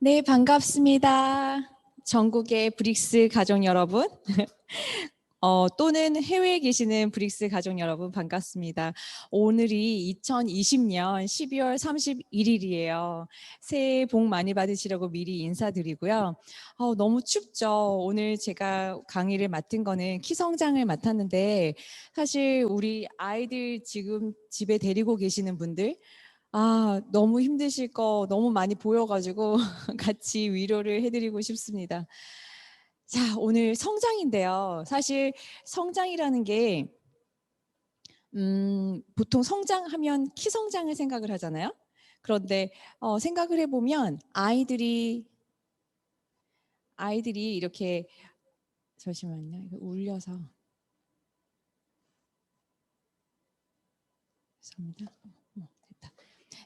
네, 반갑습니다. 전국의 브릭스 가족 여러분, 또는 해외에 계시는 브릭스 가족 여러분 반갑습니다. 오늘이 2020년 12월 31일이에요. 새해 복 많이 받으시라고 미리 인사드리고요. 너무 춥죠. 오늘 제가 강의를 맡은 거는 키 성장을 맡았는데 사실 우리 아이들 지금 집에 데리고 계시는 분들 너무 힘드실 거 너무 많이 보여가지고 같이 위로를 해드리고 싶습니다. 자, 오늘 성장인데요. 사실 성장이라는 게 보통 성장하면 키 성장을 생각을 하잖아요. 그런데 생각을 해보면 아이들이 이렇게 잠시만요. 이거 울려서 죄송합니다. 됐다.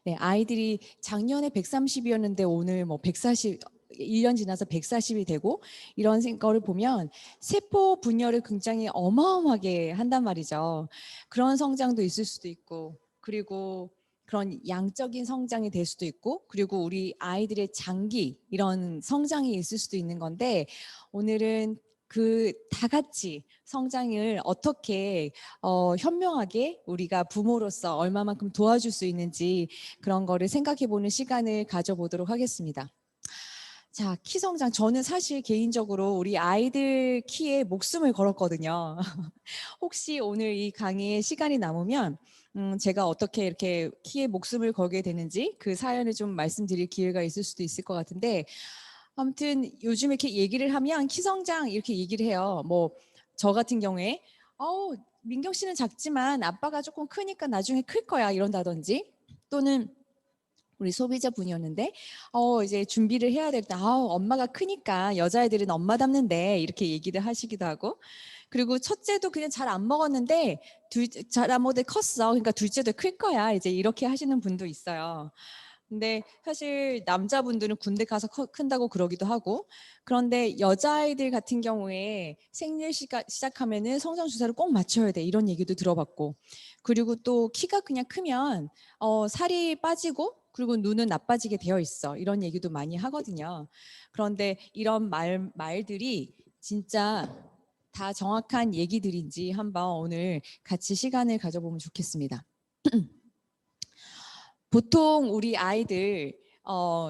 네, 아이들이 작년에 130이었는데 오늘 뭐 140, 1년 지나서 140이 되고 이런 거를 보면 세포 분열을 굉장히 어마어마하게 한단 말이죠. 그런 성장도 있을 수도 있고, 그리고 그런 양적인 성장이 될 수도 있고, 그리고 우리 아이들의 장기 이런 성장이 있을 수도 있는 건데, 오늘은 그 다 같이 성장을 어떻게 현명하게 우리가 부모로서 얼마만큼 도와줄 수 있는지 그런 거를 생각해보는 시간을 가져보도록 하겠습니다. 자, 키 성장. 저는 사실 개인적으로 우리 아이들 키에 목숨을 걸었거든요. 혹시 오늘 이 강의에 시간이 남으면 제가 어떻게 이렇게 키에 목숨을 걸게 되는지 그 사연을 좀 말씀드릴 기회가 있을 수도 있을 것 같은데, 아무튼 요즘 이렇게 얘기를 하면 키 성장 이렇게 얘기를 해요. 뭐 저 같은 경우에 민경 씨는 작지만 아빠가 조금 크니까 나중에 클 거야 이런다든지, 또는 우리 소비자분이었는데 이제 준비를 해야 될 때 엄마가 크니까 여자애들은 엄마 닮는데 이렇게 얘기를 하시기도 하고, 그리고 첫째도 그냥 잘 안 먹었는데 잘 안 먹는데 컸어. 그러니까 둘째도 클 거야. 이제 이렇게 하시는 분도 있어요. 근데 사실 남자분들은 군대 가서 큰다고 그러기도 하고, 그런데 여자아이들 같은 경우에 생리 시작하면은 성장 주사를 꼭 맞춰야 돼 이런 얘기도 들어봤고, 그리고 또 키가 그냥 크면 살이 빠지고 그리고 눈은 나빠지게 되어 있어 이런 얘기도 많이 하거든요. 그런데 이런 말들이 진짜 다 정확한 얘기들인지 한번 오늘 같이 시간을 가져보면 좋겠습니다. 보통 우리 아이들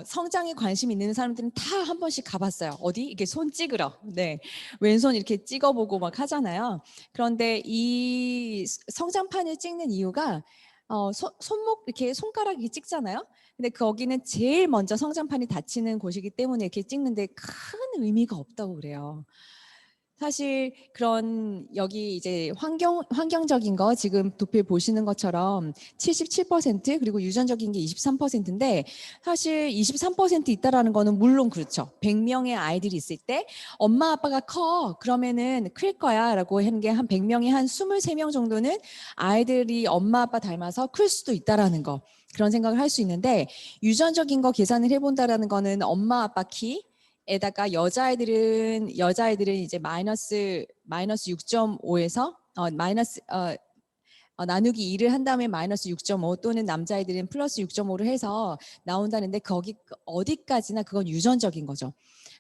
성장에 관심 있는 사람들은 다 한 번씩 가봤어요. 어디? 이렇게 손 찍으러. 네. 왼손 이렇게 찍어보고 막 하잖아요. 그런데 이 성장판을 찍는 이유가 손목 이렇게 손가락 이렇게 찍잖아요. 근데 거기는 제일 먼저 성장판이 닫히는 곳이기 때문에 이렇게 찍는데 큰 의미가 없다고 그래요. 사실 그런 여기 이제 환경적인 거 지금 도표 보시는 것처럼 77% 그리고 유전적인 게 23%인데, 사실 23% 있다라는 거는 물론 그렇죠. 100명의 아이들이 있을 때 엄마 아빠가 커 그러면은 클 거야라고 하는 게 한 100명에 한 23명 정도는 아이들이 엄마 아빠 닮아서 클 수도 있다라는 거, 그런 생각을 할 수 있는데, 유전적인 거 계산을 해본다라는 거는 엄마 아빠 키 에다가 여자아이들은 이제 마이너스 6.5에서 나누기 2를 한 다음에 마이너스 6.5, 또는 남자아이들은 플러스 6.5를 해서 나온다는데, 거기 어디까지나 그건 유전적인 거죠.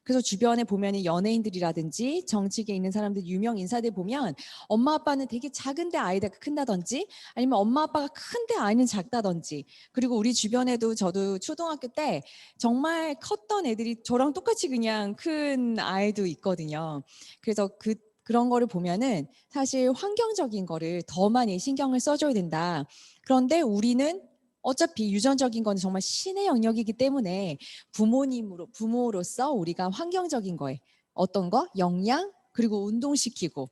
그래서 주변에 보면 연예인들이라든지 정치계에 있는 사람들, 유명 인사들 보면 엄마 아빠는 되게 작은데 아이가 큰다든지, 아니면 엄마 아빠가 큰데 아이는 작다든지, 그리고 우리 주변에도 저도 초등학교 때 정말 컸던 애들이 저랑 똑같이 그냥 큰 아이도 있거든요. 그래서 그런 거를 보면은 사실 환경적인 거를 더 많이 신경을 써줘야 된다. 그런데 우리는 어차피 유전적인 건 정말 신의 영역이기 때문에 부모로서 우리가 환경적인 거에 어떤 거? 영양, 그리고 운동시키고,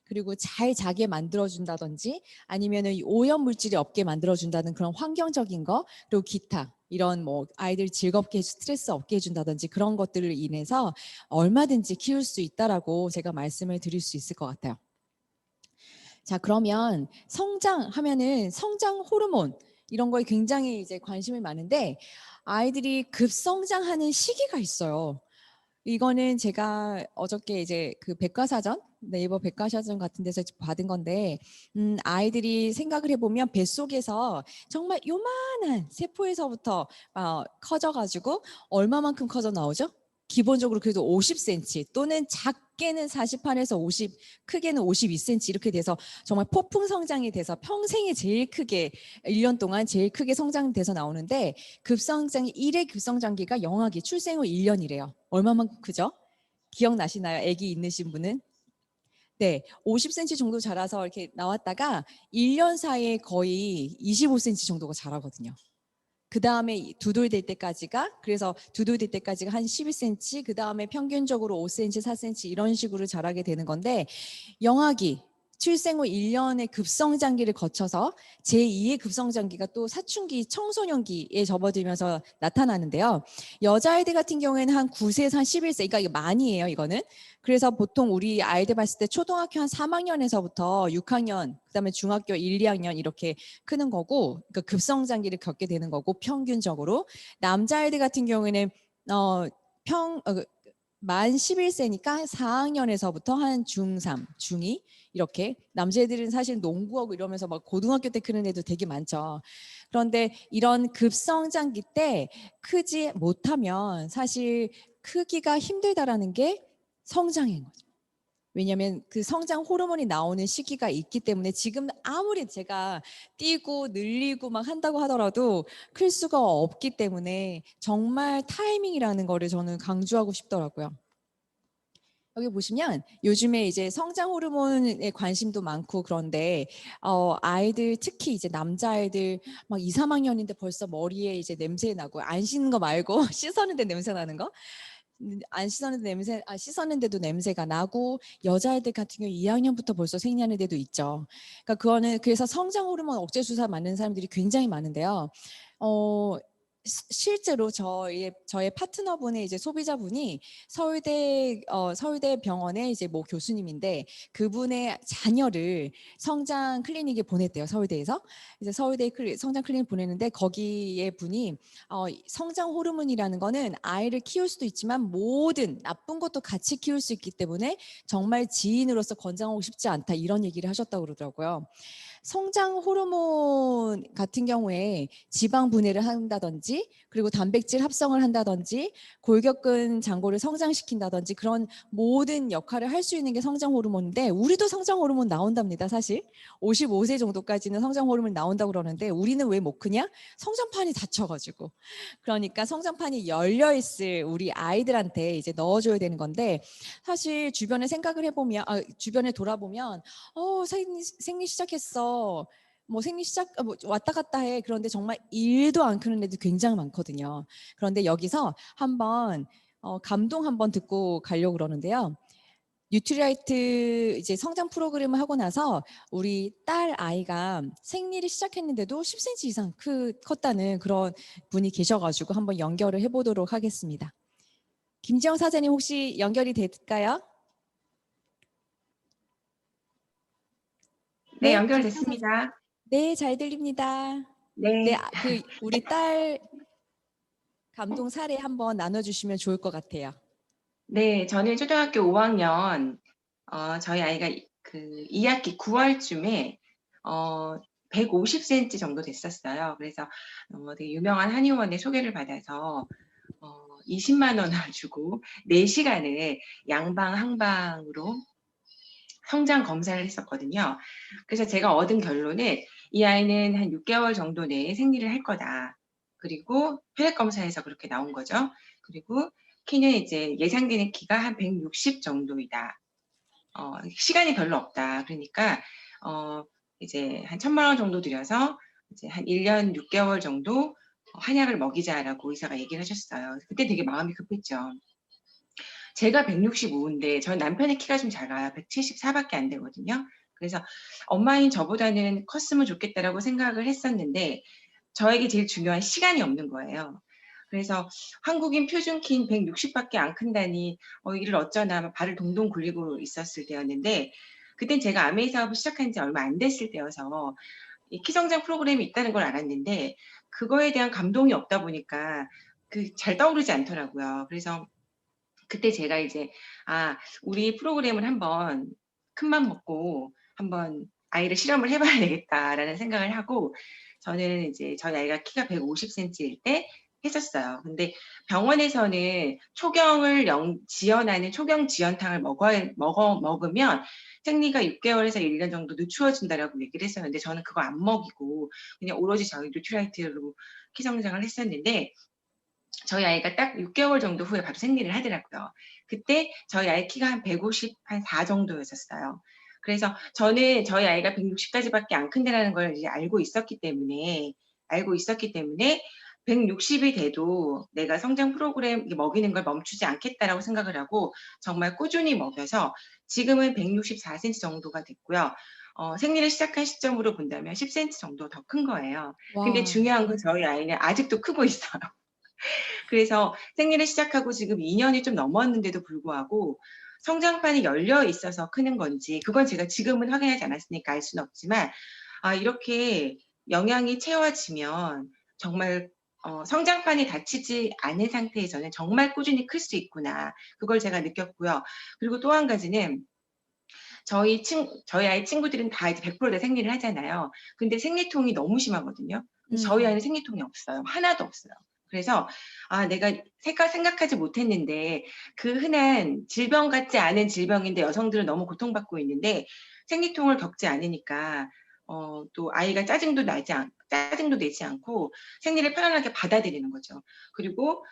그리고 잘 자게 만들어준다든지, 아니면은 오염 물질이 없게 만들어준다는 그런 환경적인 거, 그리고 기타 이런 뭐 아이들 즐겁게 스트레스 없게 해준다든지, 그런 것들을 인해서 얼마든지 키울 수 있다라고 제가 말씀을 드릴 수 있을 것 같아요. 자, 그러면 성장하면은 성장 호르몬 이런 거에 굉장히 이제 관심이 많은데, 아이들이 급성장하는 시기가 있어요. 이거는 제가 어저께 이제 그 백과사전 네이버 백과사전 같은 데서 받은 건데 아이들이 생각을 해보면 뱃속에서 정말 요만한 세포에서부터 커져가지고 얼마만큼 커져 나오죠? 기본적으로 그래도 50cm 또는 작게는 48에서 50, 크게는 52cm 이렇게 돼서 정말 폭풍 성장이 돼서 평생에 제일 크게 1년 동안 제일 크게 성장돼서 나오는데 급성장이 1회 급성장기가 영아기 출생 후 1년이래요. 얼마만큼 크죠? 기억나시나요? 아기 있으신 분은? 네, 50cm 정도 자라서 이렇게 나왔다가 1년 사이에 거의 25cm 정도가 자라거든요. 그 다음에 두돌될 때까지가 그래서 두돌될 때까지가 한 12cm, 그 다음에 평균적으로 5cm, 4cm 이런 식으로 자라게 되는 건데 영아기 출생 후 1년의 급성장기를 거쳐서 제2의 급성장기가 또 사춘기, 청소년기에 접어들면서 나타나는데요. 여자아이들 같은 경우에는 한 9세에서 한 11세, 그러니까 이거 많이에요, 이거는. 그래서 보통 우리 아이들 봤을 때 초등학교 한 3학년에서부터 6학년, 그다음에 중학교 1, 2학년 이렇게 크는 거고, 그러니까 급성장기를 겪게 되는 거고 평균적으로. 남자아이들 같은 경우에는 만 11세니까 4학년에서부터 한 중3, 중2 이렇게 남자애들은 사실 농구하고 이러면서 막 고등학교 때 크는 애도 되게 많죠. 그런데 이런 급성장기 때 크지 못하면 사실 크기가 힘들다라는 게 성장인 거죠. 왜냐하면 그 성장 호르몬이 나오는 시기가 있기 때문에 지금 아무리 제가 뛰고 늘리고 막 한다고 하더라도 클 수가 없기 때문에 정말 타이밍이라는 거를 저는 강조하고 싶더라고요. 여기 보시면 요즘에 이제 성장 호르몬에 관심도 많고 그런데 아이들 특히 이제 남자아이들 막 2, 3학년인데 벌써 머리에 이제 냄새 나고 안 씻는 거 말고 씻었는데 냄새 나는 거 안 씻었는데 씻었는데도 냄새가 나고 여자애들 같은 경우 2학년부터 벌써 생리하는 데도 있죠. 그러니까 그거는 그래서 성장 호르몬 억제 주사 맞는 사람들이 굉장히 많은데요. 실제로 저의 파트너분의 이제 소비자분이 서울대 병원의 이제 뭐 교수님인데 그분의 자녀를 성장 클리닉에 보냈대요. 서울대에서 이제 성장 클리닉 보냈는데 거기에 분이 성장 호르몬이라는 거는 아이를 키울 수도 있지만 모든 나쁜 것도 같이 키울 수 있기 때문에 정말 지인으로서 권장하고 싶지 않다 이런 얘기를 하셨다고 그러더라고요. 성장 호르몬 같은 경우에 지방 분해를 한다든지 그리고 단백질 합성을 한다든지 골격근 장골을 성장시킨다든지 그런 모든 역할을 할 수 있는 게 성장 호르몬인데 우리도 성장 호르몬 나온답니다. 사실 55세 정도까지는 성장 호르몬 나온다고 그러는데 우리는 왜 못 크냐? 성장판이 닫혀가지고 그러니까 성장판이 열려 있을 우리 아이들한테 이제 넣어줘야 되는 건데 사실 주변에 생각을 해보면 주변에 돌아보면 생리 시작했어. 뭐 생리 시작 뭐 왔다 갔다 해. 그런데 정말 일도 안 크는 애들 굉장히 많거든요. 그런데 여기서 한번 감동 한번 듣고 가려고 그러는데요. 뉴트리라이트 이제 성장 프로그램을 하고 나서 우리 딸 아이가 생리를 시작했는데도 10cm 이상 컸다는 그런 분이 계셔가지고 한번 연결을 해보도록 하겠습니다. 김지영 사장님 혹시 연결이 될까요? 네, 네, 연결됐습니다. 네, 잘 들립니다. 네, 네, 우리 딸 감동 사례 한번 나눠주시면 좋을 것 같아요. 네, 저는 초등학교 5학년, 저희 아이가 그 2학기 9월쯤에 150cm 정도 됐었어요. 그래서 되게 유명한 한의원의 소개를 받아서 20만 원을 주고 4시간을 양방 항방으로 성장 검사를 했었거든요. 그래서 제가 얻은 결론은 이 아이는 한 6개월 정도 내에 생리를 할 거다. 그리고 혈액 검사에서 그렇게 나온 거죠. 그리고 키는 이제 예상되는 키가 한 160 정도이다. 시간이 별로 없다. 그러니까 이제 한 1,000만 원 정도 들여서 이제 한 1년 6개월 정도 한약을 먹이자라고 의사가 얘기를 하셨어요. 그때 되게 마음이 급했죠. 제가 165인데 저희 남편의 키가 좀 작아요. 174밖에 안 되거든요. 그래서 엄마인 저보다는 컸으면 좋겠다라고 생각을 했었는데 저에게 제일 중요한 시간이 없는 거예요. 그래서 한국인 표준 키인 160밖에 안 큰다니 이를 어쩌나 발을 동동 굴리고 있었을 때였는데 그땐 제가 아메이 사업을 시작한 지 얼마 안 됐을 때여서 이 키성장 프로그램이 있다는 걸 알았는데 그거에 대한 감동이 없다 보니까 잘 떠오르지 않더라고요. 그래서 그때 제가 이제 우리 프로그램을 한번 큰맘 먹고 한번 아이를 실험을 해 봐야 되겠다라는 생각을 하고 저는 이제 저희 아이가 키가 150cm일 때 했었어요. 근데 병원에서는 초경을 지원하는 초경 지원탕을 먹으면 생리가 6개월에서 1년 정도 늦추어진다라고 얘기를 했었는데 저는 그거 안 먹이고 그냥 오로지 저희 뉴트라이트로 키 성장을 했었는데 저희 아이가 딱 6개월 정도 후에 바로 생리를 하더라고요. 그때 저희 아이 키가 한 150, 한 4 정도였었어요. 그래서 저는 저희 아이가 160까지밖에 안 큰다라는 걸 이제 알고 있었기 때문에 160이 돼도 내가 성장 프로그램 먹이는 걸 멈추지 않겠다라고 생각을 하고 정말 꾸준히 먹여서 지금은 164cm 정도가 됐고요. 생리를 시작한 시점으로 본다면 10cm 정도 더 큰 거예요. 근데 와. 중요한 건 저희 아이는 아직도 크고 있어요. 그래서 생리를 시작하고 지금 2년이 좀 넘었는데도 불구하고 성장판이 열려 있어서 크는 건지 그건 제가 지금은 확인하지 않았으니까 알 수는 없지만 이렇게 영양이 채워지면 정말 성장판이 닫히지 않은 상태에서는 정말 꾸준히 클 수 있구나. 그걸 제가 느꼈고요. 그리고 또 한 가지는 저희 아이 친구들은 다 이제 100%다 생리를 하잖아요. 근데 생리통이 너무 심하거든요. 근데 저희 아이는 생리통이 없어요. 하나도 없어요. 그래서 내가 생각하지 못했는데 그 흔한 질병 같지 않은 질병인데 여성들은 너무 고통받고 있는데 생리통을 겪지 않으니까 또 아이가 짜증도 내지 않고 생리를 편안하게 받아들이는 거죠. 그리고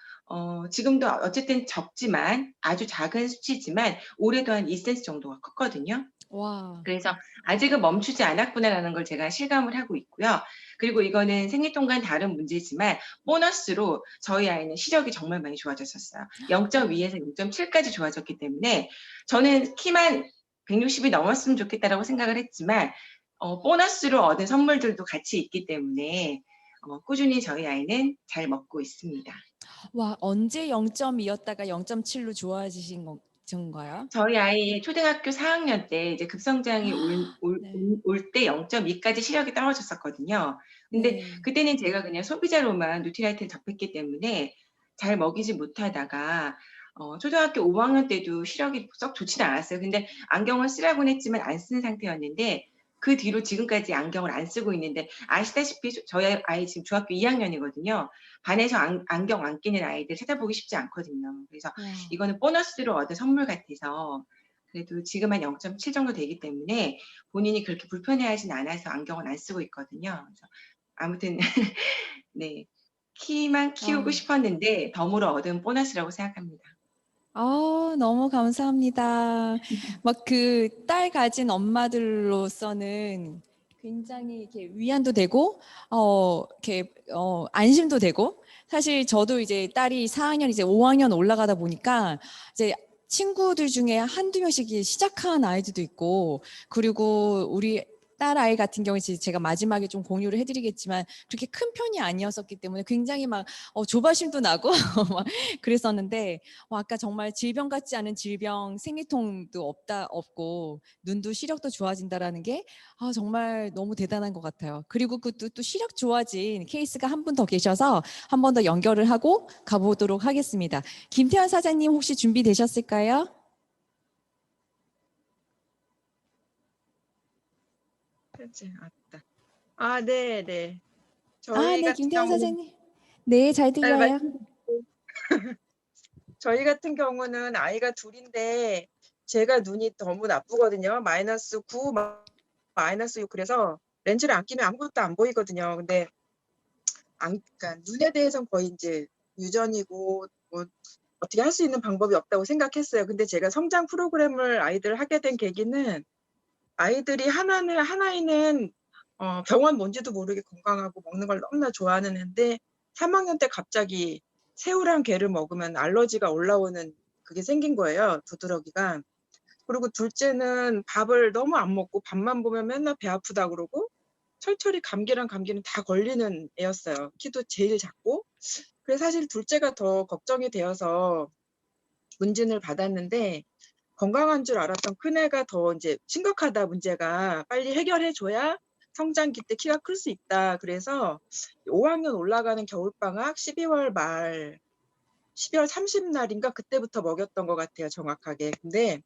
지금도 어쨌든 적지만 아주 작은 수치지만 올해도 한 2cm 정도가 컸거든요. 와. 그래서 '아직은 멈추지 않았구나.'라는 걸 제가 실감을 하고 있고요. 그리고 이거는 생리통과는 다른 문제지만 보너스로 저희 아이는 시력이 정말 많이 좋아졌었어요. 0.2에서 0.7까지 좋아졌기 때문에 저는 키만 160이 넘었으면 좋겠다라고 생각을 했지만 보너스로 얻은 선물들도 같이 있기 때문에 꾸준히 저희 아이는 잘 먹고 있습니다. 와, 언제 0.2였다가 0.7로 좋아지신 건가요? 저희 아이 초등학교 4학년 때 이제 급성장이 네. 올 때 0.2까지 시력이 떨어졌었거든요. 근데 네. 그때는 제가 그냥 소비자로만 누트라이트를 접했기 때문에 잘 먹이지 못하다가 초등학교 5학년 때도 시력이 썩 좋지는 않았어요. 근데 안경을 쓰라고는 했지만 안 쓰는 상태였는데 그 뒤로 지금까지 안경을 안 쓰고 있는데 아시다시피 저희 아이 지금 중학교 2학년이거든요. 반에서 안경 안 끼는 아이들 찾아보기 쉽지 않거든요. 그래서 와. 이거는 보너스로 얻은 선물 같아서 그래도 지금 한 0.7 정도 되기 때문에 본인이 그렇게 불편해하진 않아서 안경은 안 쓰고 있거든요. 그래서 아무튼 네. 키만 키우고 아. 싶었는데 덤으로 얻은 보너스라고 생각합니다. 너무 감사합니다. 막 그 딸 가진 엄마들로서는 굉장히 이렇게 위안도 되고, 이렇게, 안심도 되고, 사실 저도 이제 딸이 4학년, 이제 5학년 올라가다 보니까 이제 친구들 중에 한두 명씩 시작한 아이들도 있고, 그리고 우리 딸 아이 같은 경우에 제가 마지막에 좀 공유를 해드리겠지만 그렇게 큰 편이 아니었었기 때문에 굉장히 막 조바심도 나고 막 그랬었는데 아까 정말 질병 같지 않은 질병, 생리통도 없고 눈도 시력도 좋아진다라는 게 정말 너무 대단한 것 같아요. 그리고 그 또 시력 좋아진 케이스가 한 분 더 계셔서 한 번 더 연결을 하고 가보도록 하겠습니다. 김태환 사장님 혹시 준비되셨을까요? 그치, 맞다. 네네. 아, 저희 네, 같은 김태환 경우는, 사장님. 네, 잘 네, 들려요. 저희 같은 경우는 아이가 둘인데, 제가 눈이 너무 나쁘거든요. -9, -6. 그래서 렌즈를 안 끼면 아무것도 안 보이거든요. 근데, 그러니까 눈에 대해서는 거의 이제 유전이고, 뭐, 어떻게 할 수 있는 방법이 없다고 생각했어요. 근데 제가 성장 프로그램을 아이들 하게 된 계기는 아이들이 하나이는 병원 뭔지도 모르게 건강하고 먹는 걸 너무나 좋아하는 애인데 3학년 때 갑자기 새우랑 게를 먹으면 알러지가 올라오는 그게 생긴 거예요, 두드러기가. 그리고 둘째는 밥을 너무 안 먹고 밥만 보면 맨날 배 아프다 그러고 철철이 감기는 다 걸리는 애였어요. 키도 제일 작고. 그래서 사실 둘째가 더 걱정이 되어서 문진을 받았는데 건강한 줄 알았던 큰애가 더 이제 심각하다 문제가 빨리 해결해 줘야 성장기 때 키가 클 수 있다. 그래서 5학년 올라가는 겨울방학 12월 말 12월 30 날인가 그때부터 먹였던 것 같아요, 정확하게. 근데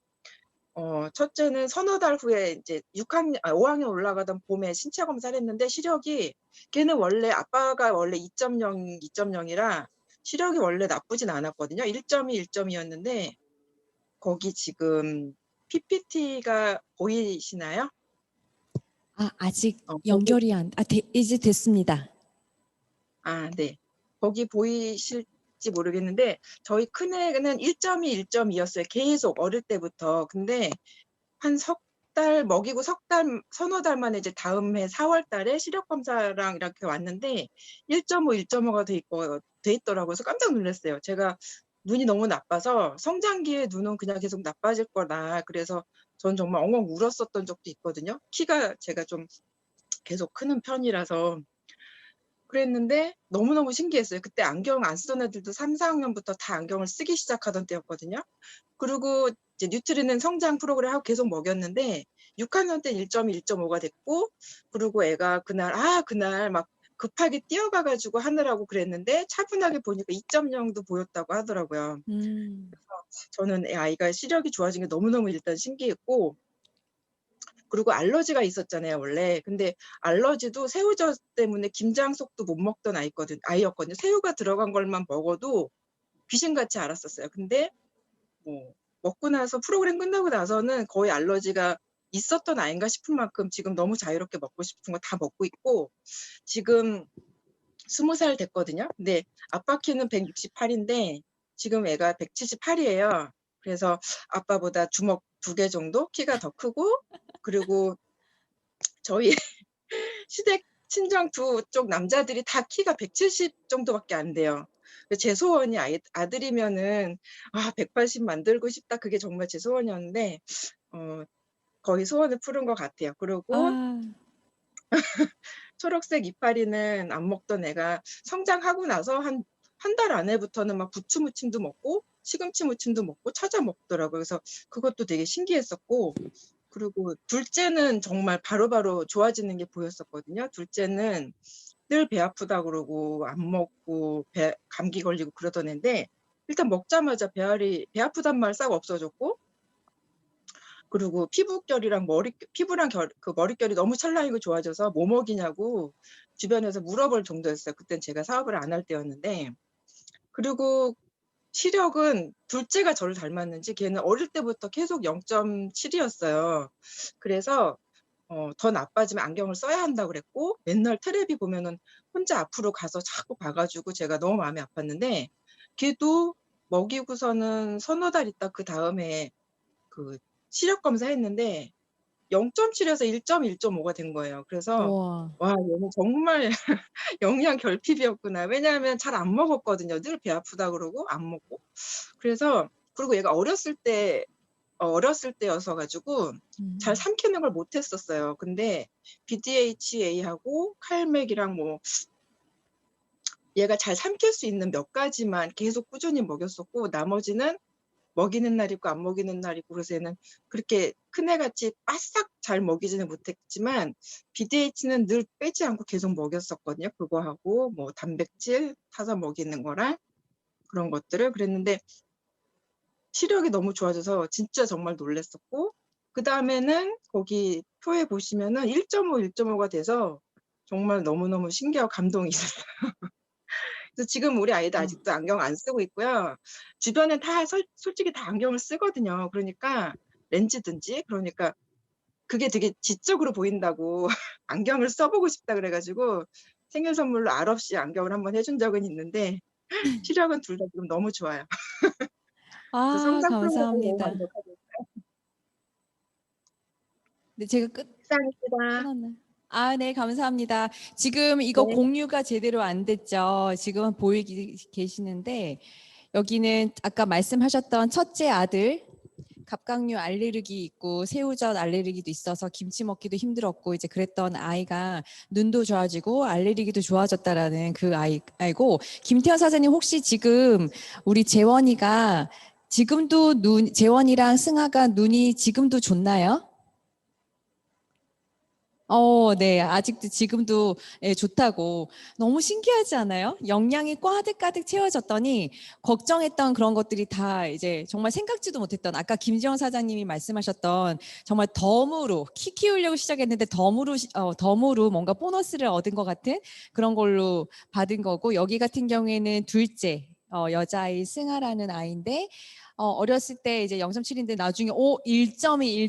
첫째는 서너 달 후에 이제 5학년 올라가던 봄에 신체 검사를 했는데 시력이 걔는 원래 아빠가 원래 2.0, 2.0이라 시력이 원래 나쁘진 않았거든요. 1.2, 1.2였는데 거기 지금 PPT가 보이시나요? 아직 거기 연결이 이제 됐습니다. 네. 거기 보이실지 모르겠는데 저희 큰애는 1.2, 1.2였어요. 계속 어릴 때부터. 근데 한 석 달 먹이고 서너 달 만에 이제 다음 해 4월 달에 시력 검사랑 이렇게 왔는데 1.5, 1.5가 돼 있더라고요. 그래서 깜짝 놀랐어요. 제가 눈이 너무 나빠서 성장기에 눈은 그냥 계속 나빠질 거다. 그래서 전 정말 엉엉 울었었던 적도 있거든요. 키가 제가 좀 계속 크는 편이라서. 그랬는데 너무너무 신기했어요. 그때 안경 안 쓰던 애들도 3, 4학년부터 다 안경을 쓰기 시작하던 때였거든요. 그리고 이제 뉴트리는 성장 프로그램 하고 계속 먹였는데 6학년 때 1.2, 1.5가 됐고, 그리고 애가 그날 막 급하게 뛰어가 가지고 하느라고 그랬는데 차분하게 보니까 2.0도 보였다고 하더라고요. 저는 아이가 시력이 좋아진 게 너무너무 일단 신기했고, 그리고 알러지가 있었잖아요, 원래. 근데 알러지도 새우젓 때문에 김장속도 못 먹던 아이였거든요. 새우가 들어간 걸만 먹어도 귀신같이 앓았었어요. 근데 뭐 먹고 나서 프로그램 끝나고 나서는 거의 알러지가 있었던 아이인가 싶을 만큼 지금 너무 자유롭게 먹고 싶은 거 다 먹고 있고, 지금 20살 됐거든요. 근데 아빠 키는 168인데 지금 애가 178이에요. 그래서 아빠보다 주먹 2개 정도 키가 더 크고, 그리고 저희 시댁 친정 두 쪽 남자들이 다 키가 170 정도밖에 안 돼요. 제 소원이 아들이면은 180 만들고 싶다. 그게 정말 제 소원이었는데 거의 소원을 풀은 것 같아요. 그리고 초록색 이파리는 안 먹던 애가 성장하고 나서 한 달 안에부터는 막 부추 무침도 먹고 시금치 무침도 먹고 찾아 먹더라고요. 그래서 그것도 되게 신기했었고, 그리고 둘째는 정말 바로바로 좋아지는 게 보였었거든요. 둘째는 늘 배 아프다 그러고 안 먹고 감기 걸리고 그러던 애인데 일단 먹자마자 배 아프단 말 싹 없어졌고, 그리고 피부랑 그 머릿결이 너무 찰랑이고 좋아져서 뭐 먹이냐고 주변에서 물어볼 정도였어요. 그땐 제가 사업을 안 할 때였는데. 그리고 시력은 둘째가 저를 닮았는지 걔는 어릴 때부터 계속 0.7이었어요. 그래서 더 나빠지면 안경을 써야 한다고 그랬고, 맨날 테레비 보면은 혼자 앞으로 가서 자꾸 봐 가지고 제가 너무 마음이 아팠는데, 걔도 먹이고서는 서너 달 있다 그다음에 그 시력 검사했는데 0.7에서 1.2, 1.5가 된 거예요. 그래서 와. 와, 얘는 정말 영양 결핍이었구나. 왜냐하면 잘 안 먹었거든요. 늘 배 아프다 그러고 안 먹고. 그래서, 그리고 얘가 어렸을 때여서 가지고 잘 삼키는 걸 못 했었어요. 근데 BDHA하고 칼맥이랑 뭐 얘가 잘 삼킬 수 있는 몇 가지만 계속 꾸준히 먹였었고, 나머지는 먹이는 날 있고 안 먹이는 날 있고, 그래서 얘는 그렇게 큰애같이 바싹 잘 먹이지는 못했지만 BDH는 늘 빼지 않고 계속 먹였었거든요. 그거하고 뭐 단백질 타서 먹이는 거랑 그런 것들을. 그랬는데 시력이 너무 좋아져서 진짜 정말 놀랐었고, 그다음에는 거기 표에 보시면은 1.5, 1.5가 돼서 정말 너무너무 신기하고 감동이 있었어요. 그래서 지금 우리 아이도 아직도 안경 안 쓰고 있고요. 주변에 다 솔직히 다 안경을 쓰거든요. 그러니까 렌즈든지. 그러니까 그게 되게 지적으로 보인다고 안경을 써보고 싶다 그래 가지고 생일 선물로 알 없이 안경을 한번 해준 적은 있는데 시력은 둘 다 지금 너무 좋아요. 그래서 성장 프로그램을 너무 감사합니다. 만족하고 있어요. 네, 제가 이상입니다. 끊었나요? 네, 감사합니다. 지금 이거 네. 공유가 제대로 안 됐죠. 지금 계시는데, 여기는 아까 말씀하셨던 첫째 아들, 갑각류 알레르기 있고 새우젓 알레르기도 있어서 김치 먹기도 힘들었고 이제 그랬던 아이가 눈도 좋아지고 알레르기도 좋아졌다라는 그 아이고, 김태현 사장님 혹시 지금 우리 재원이가 지금도 재원이랑 승아가 눈이 지금도 좋나요? 네. 아직도 지금도 예, 좋다고. 너무 신기하지 않아요? 영양이 가득가득 채워졌더니 걱정했던 그런 것들이 다 이제 정말 생각지도 못했던 아까 김지영 사장님이 말씀하셨던 정말 덤으로 키 키우려고 시작했는데 덤으로 뭔가 보너스를 얻은 것 같은 그런 걸로 받은 거고 여기 같은 경우에는 둘째 여자아이 승아라는 아이인데 어렸을 때 이제 0.7인데 나중에 1.2,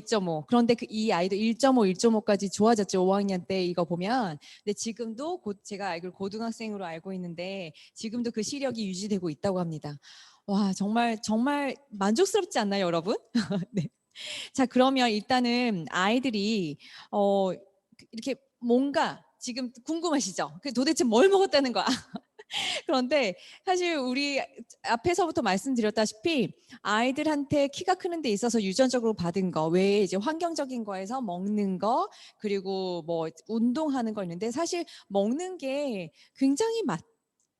1.5. 그런데 이 아이도 1.5, 1.5까지 좋아졌죠. 5학년 때 이거 보면. 근데 지금도 제가 알기로 고등학생으로 알고 있는데 지금도 그 시력이 유지되고 있다고 합니다. 와, 정말 만족스럽지 않나요, 여러분? 네. 자, 그러면 일단은 아이들이 이렇게 뭔가 지금 궁금하시죠? 도대체 뭘 먹었다는 거야? 그런데 사실 우리 앞에서부터 말씀드렸다시피 아이들한테 키가 크는 데 있어서 유전적으로 받은 거 외에 이제 환경적인 거에서 먹는 거 그리고 뭐 운동하는 거 있는데 사실 먹는 게 굉장히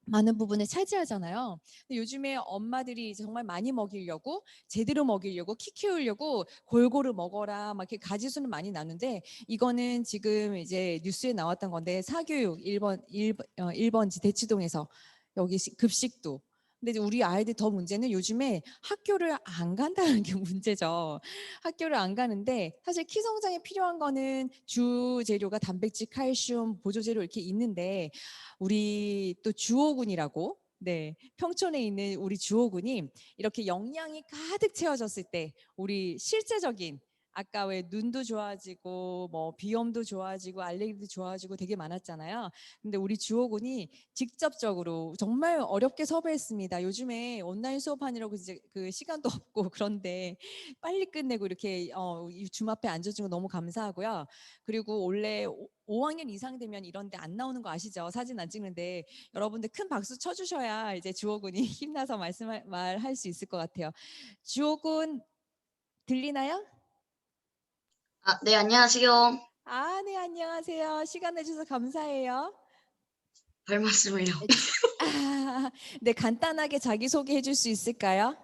많은 부분을 차지하잖아요. 근데 요즘에 엄마들이 이제 정말 많이 먹이려고 제대로 먹이려고 키 키우려고 골고루 먹어라 막 이렇게 가지수는 많이 나누는데 이거는 지금 이제 뉴스에 나왔던 건데 사교육 1번지 대치동에서 여기 급식도 근데 이제 우리 아이들 더 문제는 요즘에 학교를 안 간다는 게 문제죠. 학교를 안 가는데 사실 키 성장에 필요한 거는 주 재료가 단백질, 칼슘, 보조제로 이렇게 있는데 우리 또 주호군이라고 네, 평촌에 있는 우리 주호군이 이렇게 영양이 가득 채워졌을 때 우리 실제적인 아까 왜 눈도 좋아지고 뭐 비염도 좋아지고 알레르기도 좋아지고 되게 많았잖아요. 근데 우리 주호군이 직접적으로 정말 어렵게 섭외했습니다. 요즘에 온라인 수업하느라고 이제 그 시간도 없고 그런데 빨리 끝내고 이렇게 줌 앞에 앉아준 거 너무 감사하고요. 그리고 원래 5학년 이상 되면 이런 데 안 나오는 거 아시죠? 사진 안 찍는데 여러분들 큰 박수 쳐주셔야 이제 주호군이 힘나서 말할 수 있을 것 같아요. 주호군 들리나요? 네, 안녕하세요. 네, 안녕하세요. 시간 내주셔서 감사해요. 별 말씀을요. 네, 간단하게 자기소개해 줄 수 있을까요?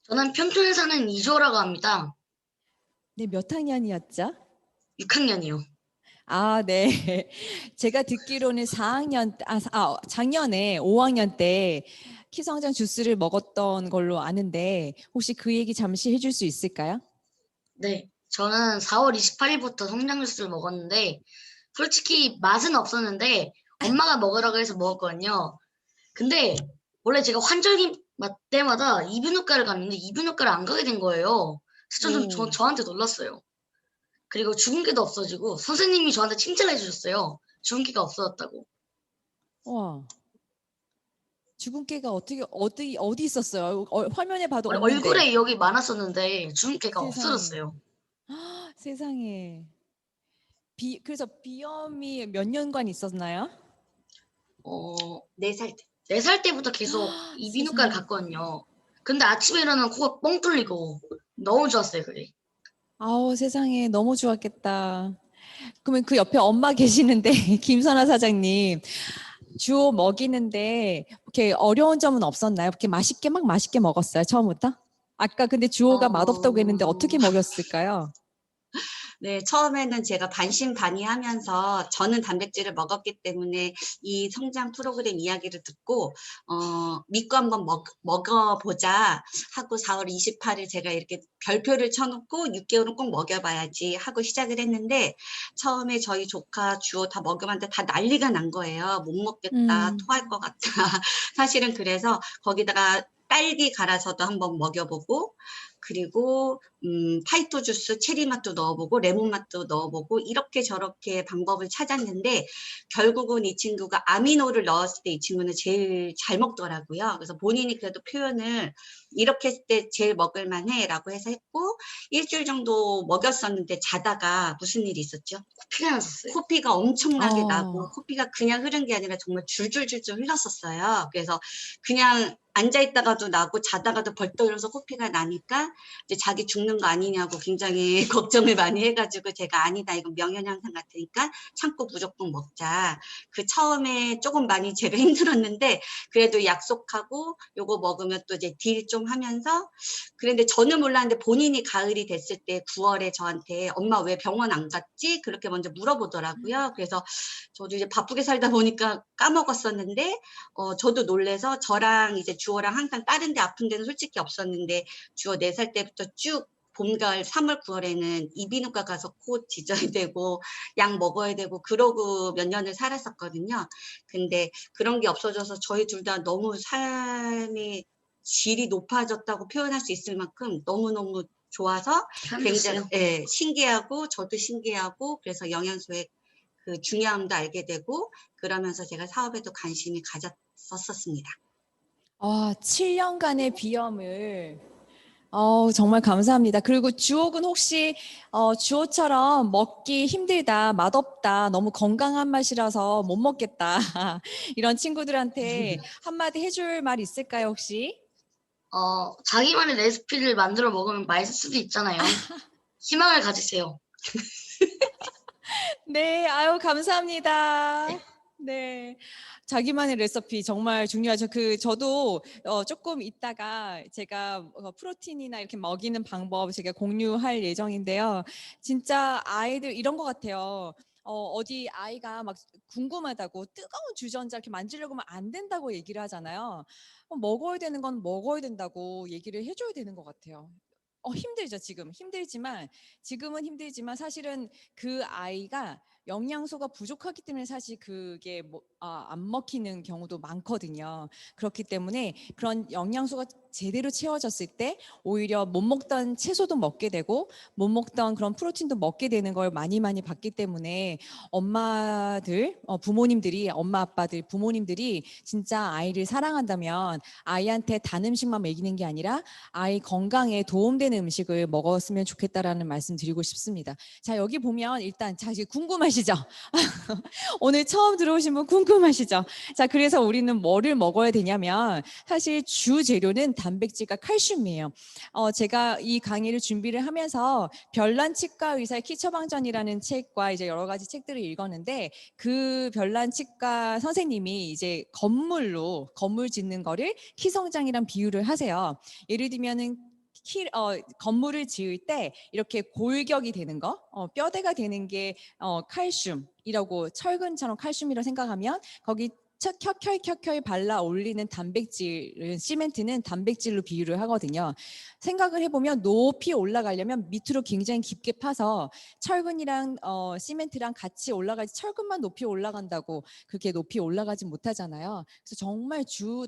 저는 평촌에 사는 이조라고 합니다. 네, 몇 학년이었죠? 6학년이요. 네. 제가 듣기로는 작년에 5학년 때 키성장 주스를 먹었던 걸로 아는데 혹시 그 얘기 잠시 해줄 수 있을까요? 네, 저는 4월 28일부터 성장주스를 먹었는데 솔직히 맛은 없었는데 엄마가 먹으라고 해서 먹었거든요. 근데 원래 제가 환절기 때마다 이비인후과를 갔는데 이비인후과를 안 가게 된 거예요. 그래서 저한테 놀랐어요. 그리고 주근깨도 없어지고 선생님이 저한테 칭찬해 주셨어요. 주근깨가 없어졌다고. 와, 주근깨가 어디 있었어요? 화면에 봐도 원래 없는데. 얼굴에 여기 많았었는데 주근깨가 세상에. 없어졌어요. 세상에. 그래서 비염이 몇 년간 있었나요? 4살 때. 4살 때부터 계속 이비인후과를 세상에. 갔거든요. 근데 아침에 일어나면 코가 뻥 뚫리고 너무 좋았어요, 그게. 세상에 너무 좋았겠다. 그러면 그 옆에 엄마 계시는데 김선아 사장님 주호 먹이는데 이렇게 어려운 점은 없었나요? 이렇게 맛있게 먹었어요, 처음부터? 아까 근데 주호가 맛없다고 했는데 어떻게 먹였을까요? 네, 처음에는 제가 반신반의하면서 저는 단백질을 먹었기 때문에 이 성장 프로그램 이야기를 듣고 믿고 한번 먹어보자 하고 4월 28일 제가 이렇게 별표를 쳐놓고 6개월은 꼭 먹여봐야지 하고 시작을 했는데 처음에 저희 조카 주호 다 먹여봤는데 다 난리가 난 거예요. 못 먹겠다, 토할 것 같다. 사실은 그래서 거기다가 딸기 갈아서도 한번 먹여보고 그리고 파이토 주스 체리 맛도 넣어보고 레몬 맛도 넣어보고 이렇게 저렇게 방법을 찾았는데 결국은 이 친구가 아미노를 넣었을 때 이 친구는 제일 잘 먹더라고요. 그래서 본인이 그래도 표현을 이렇게 했을 때 제일 먹을만해 라고 해서 했고 일주일 정도 먹였었는데 자다가 무슨 일이 있었죠? 코피가 났었어요. 코피가 엄청나게 나고 코피가 그냥 흐른 게 아니라 정말 줄줄줄줄 흘렀었어요. 그래서 그냥 앉아 있다가도 나고 자다가도 벌떡 일어서 코피가 나니까 이제 자기 죽는 거 아니냐고 굉장히 걱정을 많이 해가지고 제가 아니다 이건 명현현상 같으니까 참고 무조건 먹자. 그 처음에 조금 많이 제가 힘들었는데 그래도 약속하고 요거 먹으면 또 이제 딜 좀 하면서 그런데 저는 몰랐는데 본인이 가을이 됐을 때 9월에 저한테 엄마 왜 병원 안 갔지? 그렇게 먼저 물어보더라고요. 그래서 저도 이제 바쁘게 살다 보니까 까먹었었는데 저도 놀래서 저랑 이제 주호랑 항상 다른 데 아픈 데는 솔직히 없었는데 주호 4살 때부터 쭉 봄, 가을, 3월, 9월에는 이비인후과 가서 코 짖어야 되고 약 먹어야 되고 그러고 몇 년을 살았었거든요. 근데 그런 게 없어져서 저희 둘 다 너무 삶의 질이 높아졌다고 표현할 수 있을 만큼 너무너무 좋아서 굉장히 편해졌어요. 신기하고 저도 신기하고 그래서 영양소의 그 중요함도 알게 되고 그러면서 제가 사업에도 관심이 가졌었습니다. 7년간의 비염을 정말 감사합니다. 그리고 주옥은 혹시 주옥처럼 먹기 힘들다, 맛없다, 너무 건강한 맛이라서 못 먹겠다 이런 친구들한테 한마디 해줄 말 있을까요 혹시? 자기만의 레시피를 만들어 먹으면 맛있을 수도 있잖아요. 희망을 가지세요. 네, 아유 감사합니다. 네, 자기만의 레시피 정말 중요하죠. 저도 조금 있다가 제가 프로틴이나 이렇게 먹이는 방법 제가 공유할 예정인데요. 진짜 아이들 이런 것 같아요. 어디 아이가 막 궁금하다고 뜨거운 주전자 이렇게 만지려고 하면 안 된다고 얘기를 하잖아요. 먹어야 되는 건 먹어야 된다고 얘기를 해줘야 되는 것 같아요. 힘들죠, 지금은 힘들지만 사실은 그 아이가 영양소가 부족하기 때문에 사실 그게 안 먹히는 경우도 많거든요. 그렇기 때문에 그런 영양소가 제대로 채워졌을 때 오히려 못 먹던 채소도 먹게 되고 못 먹던 그런 프로틴도 먹게 되는 걸 많이 봤기 때문에 엄마들, 부모님들이, 엄마 아빠들, 부모님들이 진짜 아이를 사랑한다면 아이한테 단 음식만 먹이는 게 아니라 아이 건강에 도움되는 음식을 먹었으면 좋겠다라는 말씀 드리고 싶습니다. 자, 여기 보면 일단 이제 궁금하시죠? 오늘 처음 들어오신 분 궁금하시죠? 자, 그래서 우리는 뭐를 먹어야 되냐면 사실 주 재료는 단백질과 칼슘이에요. 제가 이 강의를 준비를 하면서 별난치과 의사의 키처방전이라는 책과 이제 여러 가지 책들을 읽었는데 그 별난치과 선생님이 이제 건물 짓는 거를 키성장이랑 비유를 하세요. 예를 들면은 건물을 지을 때 이렇게 골격이 되는 거, 뼈대가 되는 게 칼슘이라고 철근처럼 칼슘이라고 생각하면 거기 켜켜이 발라 올리는 단백질, 시멘트는 단백질로 비유를 하거든요. 생각을 해보면 높이 올라가려면 밑으로 굉장히 깊게 파서 철근이랑 시멘트랑 같이 올라가지 철근만 높이 올라간다고 그렇게 높이 올라가지 못하잖아요. 그래서 정말 주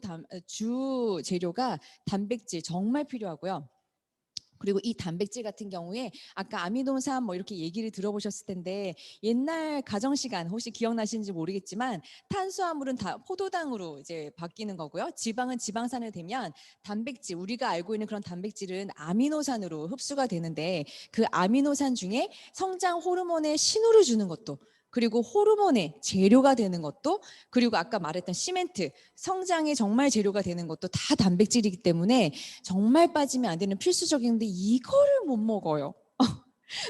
재료가 단백질 정말 필요하고요. 그리고 이 단백질 같은 경우에 아까 아미노산 뭐 이렇게 얘기를 들어보셨을 텐데 옛날 가정시간 혹시 기억나시는지 모르겠지만 탄수화물은 다 포도당으로 이제 바뀌는 거고요. 지방은 지방산을 되면 단백질 우리가 알고 있는 그런 단백질은 아미노산으로 흡수가 되는데 그 아미노산 중에 성장 호르몬에 신호를 주는 것도 그리고 호르몬의 재료가 되는 것도 그리고 아까 말했던 시멘트 성장에 정말 재료가 되는 것도 다 단백질이기 때문에 정말 빠지면 안 되는 필수적인데 이거를 못 먹어요.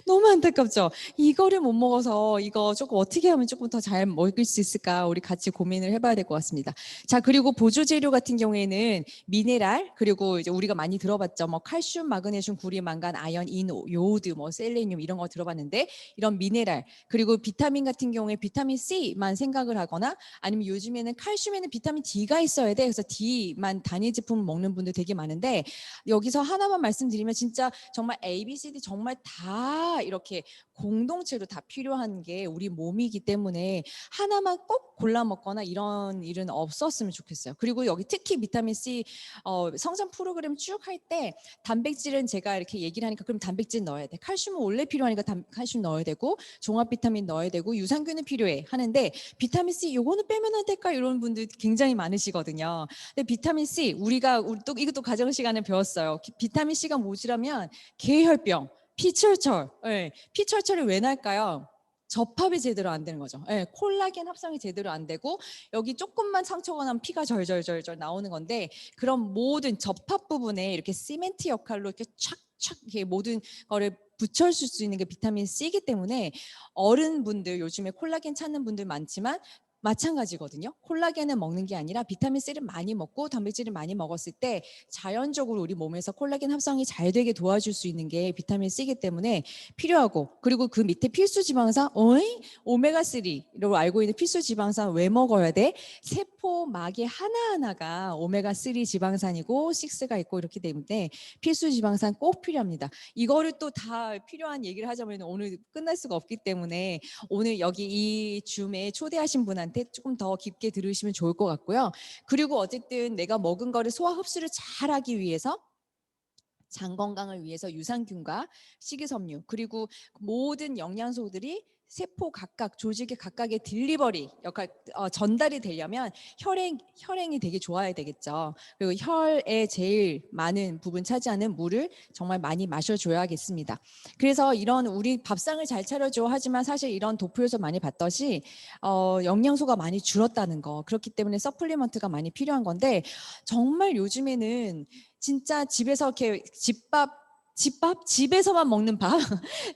너무 안타깝죠. 이거를 못 먹어서 이거 조금 어떻게 하면 조금 더 잘 먹을 수 있을까 우리 같이 고민을 해봐야 될 것 같습니다. 자, 그리고 보조 재료 같은 경우에는 미네랄 그리고 이제 우리가 많이 들어봤죠. 뭐 칼슘, 마그네슘, 구리, 망간, 아연, 인, 요오드, 뭐 셀레늄 이런 거 들어봤는데 이런 미네랄 그리고 비타민 같은 경우에 비타민 C만 생각을 하거나 아니면 요즘에는 칼슘에는 비타민 D가 있어야 돼. 그래서 D만 단일 제품을 먹는 분들 되게 많은데 여기서 하나만 말씀드리면 진짜 정말 A, B, C, D 정말 다 이렇게 공동체로 다 필요한 게 우리 몸이기 때문에 하나만 꼭 골라 먹거나 이런 일은 없었으면 좋겠어요. 그리고 여기 특히 비타민 C 성장 프로그램 쭉 할 때 단백질은 제가 이렇게 얘기를 하니까 그럼 단백질 넣어야 돼. 칼슘은 원래 필요하니까 칼슘 넣어야 되고 종합 비타민 넣어야 되고 유산균은 필요해 하는데 비타민 C 요거는 빼면 안 될까 이런 분들 굉장히 많으시거든요. 근데 비타민 C 우리 또 이것도 가정 시간에 배웠어요. 비타민 C가 모자라면 계혈병 피철철. 네. 피철철이 왜 날까요? 접합이 제대로 안 되는 거죠. 예, 콜라겐 합성이 제대로 안 되고 여기 조금만 상처가 나면 피가 절절절절 나오는 건데 그런 모든 접합 부분에 이렇게 시멘트 역할로 이렇게 촥촥 이렇게 모든 거를 붙여줄 수 있는 게 비타민 C이기 때문에 어른분들 요즘에 콜라겐 찾는 분들 많지만 마찬가지거든요. 콜라겐을 먹는 게 아니라 비타민 C를 많이 먹고 단백질을 많이 먹었을 때 자연적으로 우리 몸에서 콜라겐 합성이 잘 되게 도와줄 수 있는 게 비타민 C이기 때문에 필요하고 그리고 그 밑에 필수 지방산 오메가3로 알고 있는 필수 지방산 왜 먹어야 돼? 세포막의 하나하나가 오메가3 지방산이고 6가 있고 이렇기 때문에 필수 지방산 꼭 필요합니다. 이거를 또 다 필요한 얘기를 하자면 오늘 끝날 수가 없기 때문에 오늘 여기 이 줌에 초대하신 분한테 조금 더 깊게 들으시면 좋을 것 같고요. 그리고 어쨌든 내가 먹은 거를 소화 흡수를 잘하기 위해서 장 건강을 위해서 유산균과 식이섬유 그리고 모든 영양소들이 세포 각각 조직의 각각의 딜리버리 역할 전달이 되려면 혈행이 되게 좋아야 되겠죠. 그리고 혈에 제일 많은 부분 차지하는 물을 정말 많이 마셔줘야겠습니다. 그래서 이런 우리 밥상을 잘 차려줘 하지만 사실 이런 도표에서 많이 봤듯이 영양소가 많이 줄었다는 거 그렇기 때문에 서플리먼트가 많이 필요한 건데 정말 요즘에는 진짜 집에서 이렇게 집에서만 먹는 밥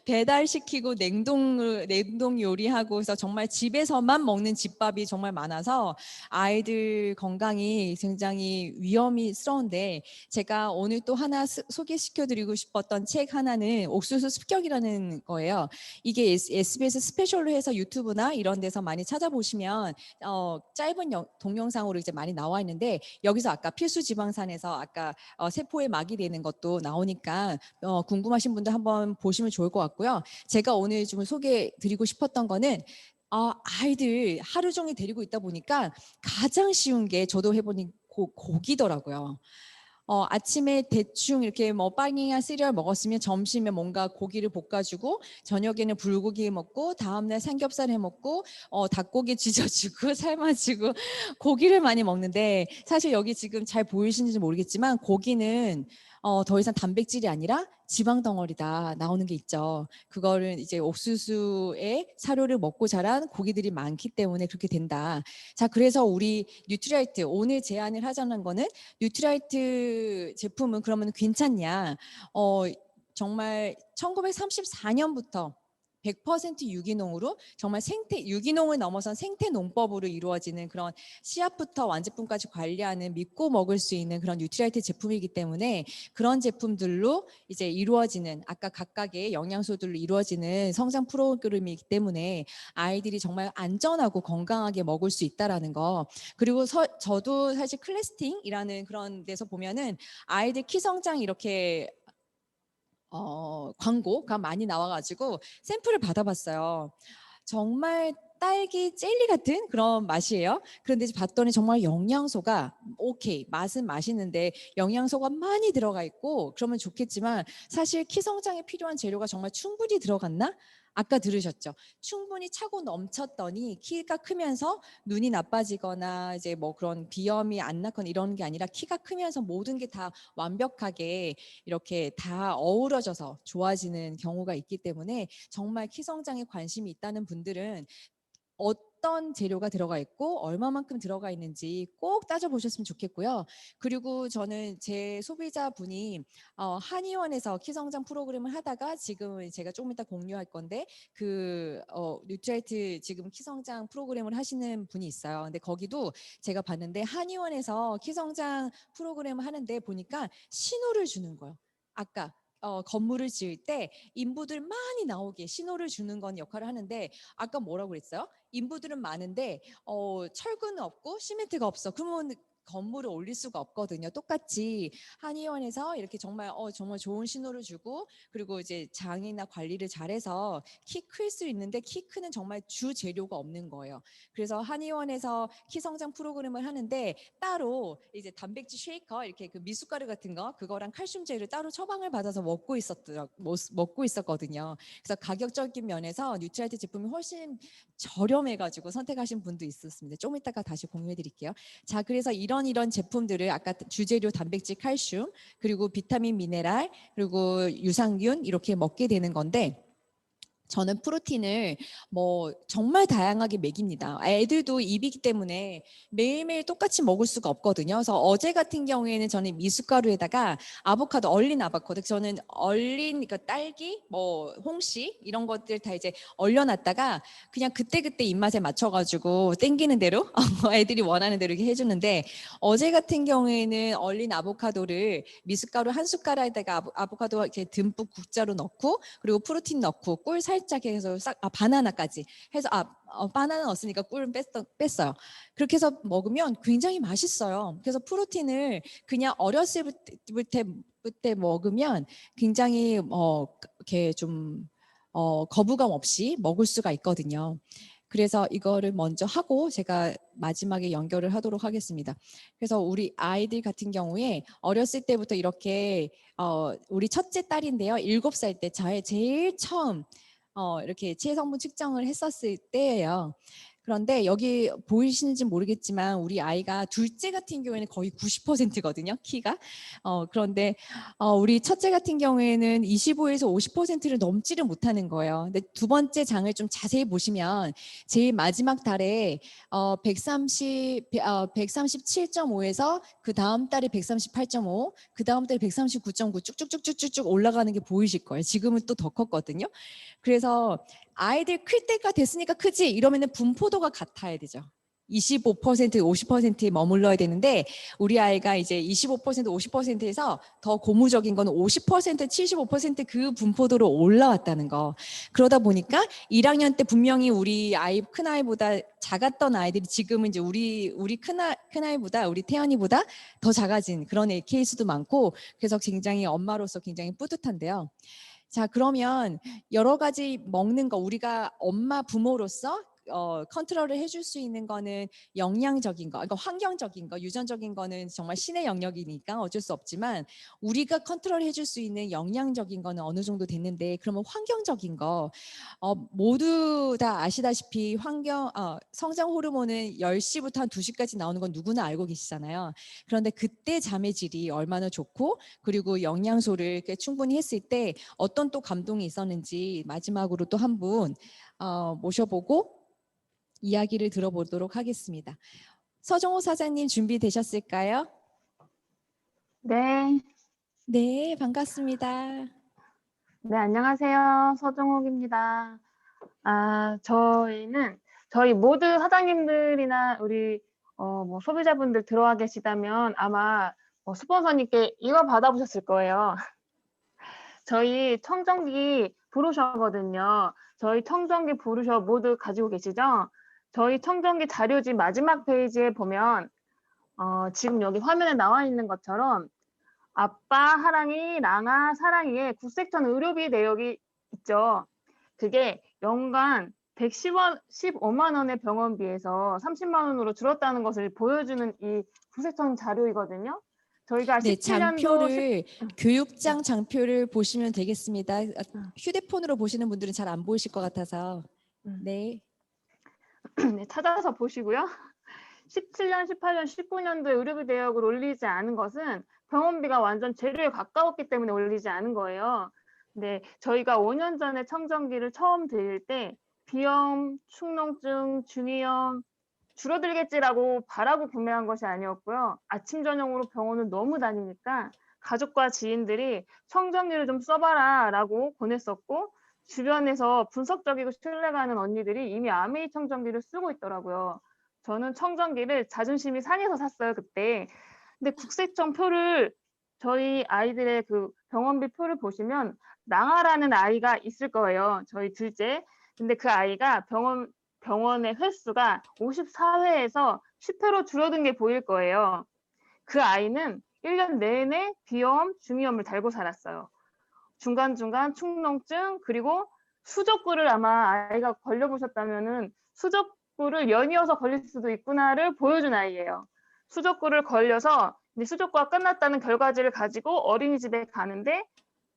배달시키고 냉동 요리하고 해서 정말 집에서만 먹는 집밥이 정말 많아서 아이들 건강이 굉장히 위험스러운데 제가 오늘 또 하나 소개시켜드리고 싶었던 책 하나는 옥수수 습격이라는 거예요. 이게 SBS 스페셜로 해서 유튜브나 이런 데서 많이 찾아보시면 짧은 동영상으로 이제 많이 나와 있는데 여기서 아까 필수 지방산에서 아까 세포에 막이 되는 것도 나오니까 궁금하신 분들 한번 보시면 좋을 것 같고요. 제가 오늘 좀 소개해 드리고 싶었던 거는 아이들 하루 종일 데리고 있다 보니까 가장 쉬운 게 저도 해보니 고기더라고요. 아침에 대충 이렇게 뭐 빵이나 시리얼 먹었으면 점심에 뭔가 고기를 볶아주고 저녁에는 불고기 먹고 다음날 삼겹살 해 먹고 닭고기 지져주고 삶아주고 고기를 많이 먹는데 사실 여기 지금 잘 보이시는지 모르겠지만 고기는 더 이상 단백질이 아니라 지방 덩어리다 나오는 게 있죠. 그거를 이제 옥수수의 사료를 먹고 자란 고기들이 많기 때문에 그렇게 된다. 자, 그래서 우리 뉴트라이트 오늘 제안을 하자는 거는 뉴트라이트 제품은 그러면 괜찮냐? 정말 1934년부터 100% 유기농으로 정말 유기농을 넘어선 생태 농법으로 이루어지는 그런 씨앗부터 완제품까지 관리하는 믿고 먹을 수 있는 그런 뉴트라이트 제품이기 때문에 그런 제품들로 이제 이루어지는 아까 각각의 영양소들로 이루어지는 성장 프로그램이기 때문에 아이들이 정말 안전하고 건강하게 먹을 수 있다라는 거. 그리고 저도 사실 클래스팅이라는 그런 데서 보면은 아이들 키 성장 이렇게 광고가 많이 나와가지고 샘플을 받아봤어요. 정말 딸기 젤리 같은 그런 맛이에요. 그런데 봤더니 정말 영양소가 오케이 맛은 맛있는데 영양소가 많이 들어가 있고 그러면 좋겠지만 사실 키 성장에 필요한 재료가 정말 충분히 들어갔나? 아까 들으셨죠? 충분히 차고 넘쳤더니 키가 크면서 눈이 나빠지거나 이제 뭐 그런 비염이 안 나거나 이런 게 아니라 키가 크면서 모든 게 다 완벽하게 이렇게 다 어우러져서 좋아지는 경우가 있기 때문에 정말 키 성장에 관심이 있다는 분들은 어떤 재료가 들어가 있고 얼마만큼 들어가 있는지 꼭 따져보셨으면 좋겠고요. 그리고 저는 제 소비자분이 한의원에서 키성장 프로그램을 하다가 지금 제가 조금 이따 공유할 건데 뉴트라이트 지금 키성장 프로그램을 하시는 분이 있어요. 근데 거기도 제가 봤는데 한의원에서 키성장 프로그램을 하는데 보니까 신호를 주는 거예요. 아까 건물을 지을 때 인부들 많이 나오게 신호를 주는 건 역할을 하는데 아까 뭐라고 그랬어요? 인부들은 많은데 철근은 없고 시멘트가 없어. 그러면 건물을 올릴 수가 없거든요. 똑같이 한의원에서 이렇게 정말 좋은 신호를 주고 그리고 이제 장이나 관리를 잘해서 키 클 수 있는데 키 크는 정말 주 재료가 없는 거예요. 그래서 한의원에서 키 성장 프로그램을 하는데 따로 이제 단백질 쉐이커 이렇게 그 미숫가루 같은 거 그거랑 칼슘제를 따로 처방을 받아서 먹고 있었거든요. 그래서 가격적인 면에서 뉴트라이트 제품이 훨씬 저렴해가지고 선택하신 분도 있었습니다. 좀 이따가 다시 공유해드릴게요. 자, 그래서 이런 제품들을 아까 주재료 단백질, 칼슘, 그리고 비타민, 미네랄, 그리고 유산균 이렇게 먹게 되는 건데 저는 프로틴을 뭐 정말 다양하게 먹입니다. 애들도 입이기 때문에 매일매일 똑같이 먹을 수가 없거든요. 그래서 어제 같은 경우에는 저는 미숫가루에다가 아보카도, 얼린 아보카도, 저는 얼린 그러니까 딸기, 뭐 홍시 이런 것들 다 이제 얼려놨다가 그냥 그때그때 입맛에 맞춰가지고 땡기는 대로 애들이 원하는 대로 이렇게 해주는데, 어제 같은 경우에는 얼린 아보카도를 미숫가루 한 숟가락에다가 아보카도 이렇게 듬뿍 국자로 넣고, 그리고 프로틴 넣고 꿀 살짝 해서 바나나까지 해서 바나나 넣었으니까 꿀은 뺐어요. 그렇게 해서 먹으면 굉장히 맛있어요. 그래서 프로틴을 그냥 어렸을 때 먹으면 굉장히 이렇게 좀 거부감 없이 먹을 수가 있거든요. 그래서 이거를 먼저 하고 제가 마지막에 연결을 하도록 하겠습니다. 그래서 우리 아이들 같은 경우에 어렸을 때부터 이렇게 우리 첫째 딸인데요. 7살 때 제일 처음 이렇게 체성분 측정을 했었을 때예요. 그런데 여기 보이시는지 모르겠지만 우리 아이가 둘째 같은 경우에는 거의 90%거든요, 키가. 그런데 우리 첫째 같은 경우에는 25에서 50%를 넘지를 못하는 거예요. 근데 두 번째 장을 좀 자세히 보시면 제일 마지막 달에 137.5에서 그 다음 달에 138.5, 그 다음 달에 139.9 쭉쭉쭉쭉쭉 올라가는 게 보이실 거예요. 지금은 또 더 컸거든요. 그래서 아이들 클 때가 됐으니까 크지 이러면은 분포도가 같아야 되죠. 25%, 50%에 머물러야 되는데 우리 아이가 이제 25%, 50%에서 더 고무적인 건 50%, 75% 그 분포도로 올라왔다는 거. 그러다 보니까 1학년 때 분명히 우리 큰 아이보다 작았던 아이들이 지금은 이제 우리 큰 아이보다 우리 태연이보다 더 작아진 그런 케이스도 많고, 그래서 굉장히 엄마로서 굉장히 뿌듯한데요. 자, 그러면 여러 가지 먹는 거 우리가 엄마 부모로서 컨트롤을 해줄 수 있는 거는 영양적인 거, 그러니까 환경적인 거, 유전적인 거는 정말 신의 영역이니까 어쩔 수 없지만 우리가 컨트롤 해줄 수 있는 영양적인 거는 어느 정도 됐는데, 그러면 환경적인 거 모두 다 아시다시피 성장 호르몬은 10시부터 한 2시까지 나오는 건 누구나 알고 계시잖아요. 그런데 그때 잠의 질이 얼마나 좋고 그리고 영양소를 충분히 했을 때 어떤 또 감동이 있었는지 마지막으로 또 한 분 모셔보고 이야기를 들어보도록 하겠습니다. 서정호 사장님 준비되셨을까요? 네, 네, 반갑습니다. 네, 안녕하세요. 서정옥입니다. 저희 모두 사장님들이나 우리 뭐 소비자분들 들어와 계시다면 아마 스폰서님께 이거 받아보셨을 거예요. 저희 청정기 브로셔거든요. 저희 청정기 브로셔 모두 가지고 계시죠? 저희 청정기 자료집 마지막 페이지에 보면 지금 여기 화면에 나와 있는 것처럼 아빠, 하랑이, 랑아, 사랑이의 국세청 의료비 내역이 있죠. 그게 연간 115만 원의 병원비에서 30만 원으로 줄었다는 것을 보여주는 이 국세청 자료이거든요. 저희가 네, 17년도 장표를 교육장 장표를 보시면 되겠습니다. 휴대폰으로 보시는 분들은 잘 안 보이실 것 같아서. 네. 네, 찾아서 보시고요. 17년, 18년, 19년도에 의료비 대역을 올리지 않은 것은 병원비가 완전 제로에 가까웠기 때문에 올리지 않은 거예요. 근데 저희가 5년 전에 청정기를 처음 드릴 때 비염, 축농증, 중이염 줄어들겠지라고 바라고 구매한 것이 아니었고요. 아침 저녁으로 병원을 너무 다니니까 가족과 지인들이 청정기를 좀 써봐라 라고 보냈었고, 주변에서 분석적이고 신뢰가는 언니들이 이미 아메이 청정기를 쓰고 있더라고요. 저는 청정기를 자존심이 상해서 샀어요, 그때. 근데 국세청 표를, 저희 아이들의 그 병원비 표를 보시면 랑아라는 아이가 있을 거예요, 저희 둘째. 근데 그 아이가 병원의 횟수가 54회에서 10회로 줄어든 게 보일 거예요. 그 아이는 1년 내내 비염, 중이염을 달고 살았어요. 중간중간 축농증, 그리고 수족구를 아마 아이가 걸려보셨다면은 수족구를 연이어서 걸릴 수도 있구나를 보여준 아이예요. 수족구를 걸려서 이제 수족구가 끝났다는 결과지를 가지고 어린이집에 가는데